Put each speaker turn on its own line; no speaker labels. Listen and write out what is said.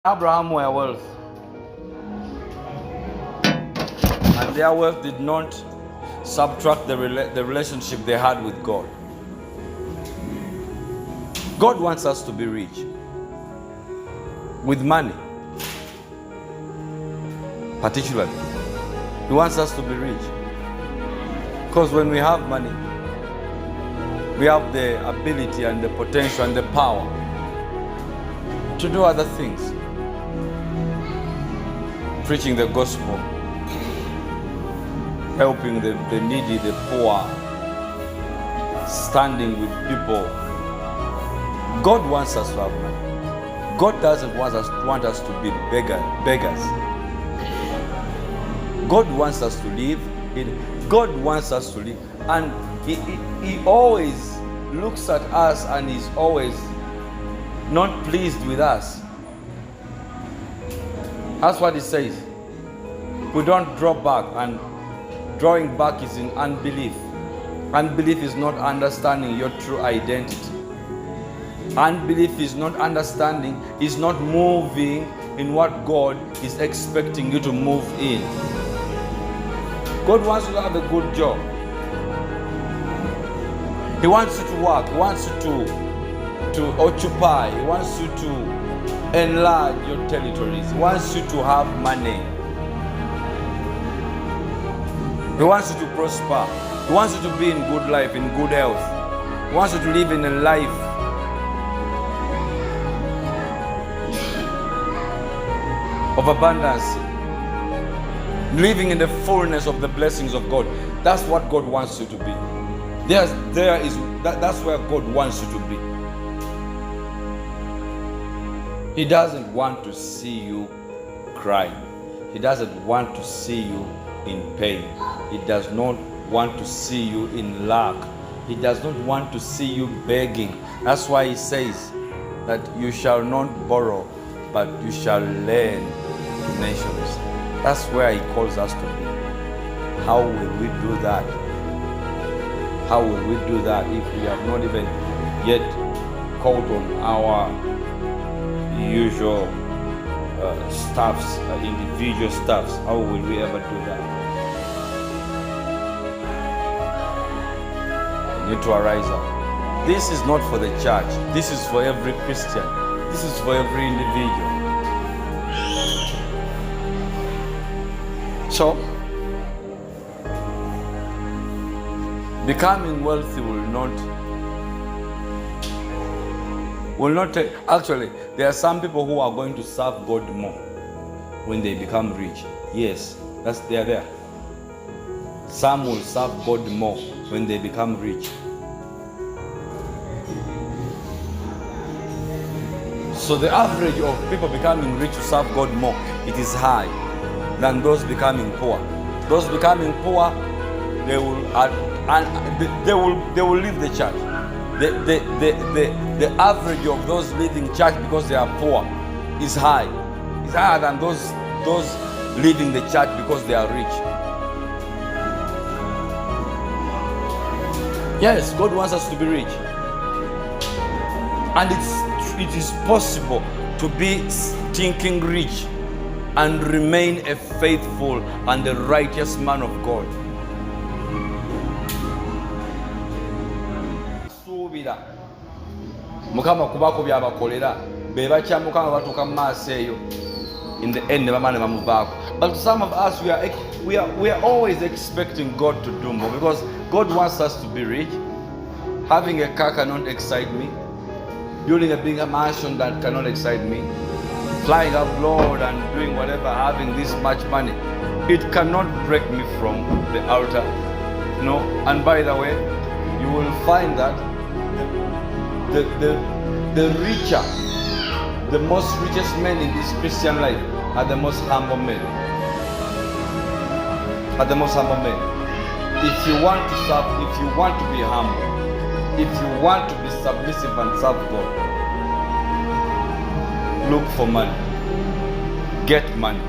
Abraham were wealth, and their wealth did not subtract the relationship they had with God. God wants us to be rich with money, particularly. He wants us to be rich because when we have money, we have the ability and the potential and the power to do other things. Preaching the gospel, helping the needy, the poor, standing with people. God wants us to have money. God doesn't want us to be beggars. God wants us to live. God wants us to live. And he always looks at us and is always not pleased with us. That's what it says. We don't draw back, and drawing back is in unbelief. Unbelief is not understanding your true identity. Unbelief is not understanding, is not moving in what God is expecting you to move in. God wants you to have a good job. He wants you to work. He wants you to occupy. He wants you to enlarge your territories. He wants you to have money. He wants you to prosper. He wants you to be in good life, in good health. He wants you to live in a life of abundance, living in the fullness of the blessings of God. That's what God wants you to be. That's where God wants you to be. He doesn't want to see you crying. He doesn't want to see you in pain. He does not want to see you in lack. He does not want to see you begging. That's why he says that you shall not borrow, but you shall lend to nations. That's where he calls us to be. How will we do that? How will we do that if we have not even yet called on our usual staffs, individual staffs? How will we ever do that? We need to arise up. This is not for the church. This is for every Christian. This is for every individual. So, becoming wealthy will not take. Actually, there are some people who are going to serve God more when they become rich. Yes, they are there. Some will serve God more when they become rich. So the average of people becoming rich to serve God more, it is high than those becoming poor. Those becoming poor, they will leave the church. The average of those leaving church because they are poor is high. It's higher than those leaving the church because they are rich. Yes, God wants us to be rich. And it is possible to be stinking rich and remain a faithful and a righteous man of God. Mukama kubako byabakolera bebacha mukama batuka maaso eyo in the end bamane bamuvaako. But some of us we are always expecting God to do more, because God wants us to be rich. Having a car cannot excite me. Building a bigger mansion that cannot excite me. Flying abroad and doing whatever, having this much money, it cannot break me from the altar. No. And by the way, you will find that the richer, the most richest men in this Christian life are the most humble men. Are the most humble men. If you want to serve, if you want to be humble, if you want to be submissive and serve God, look for money. Get money.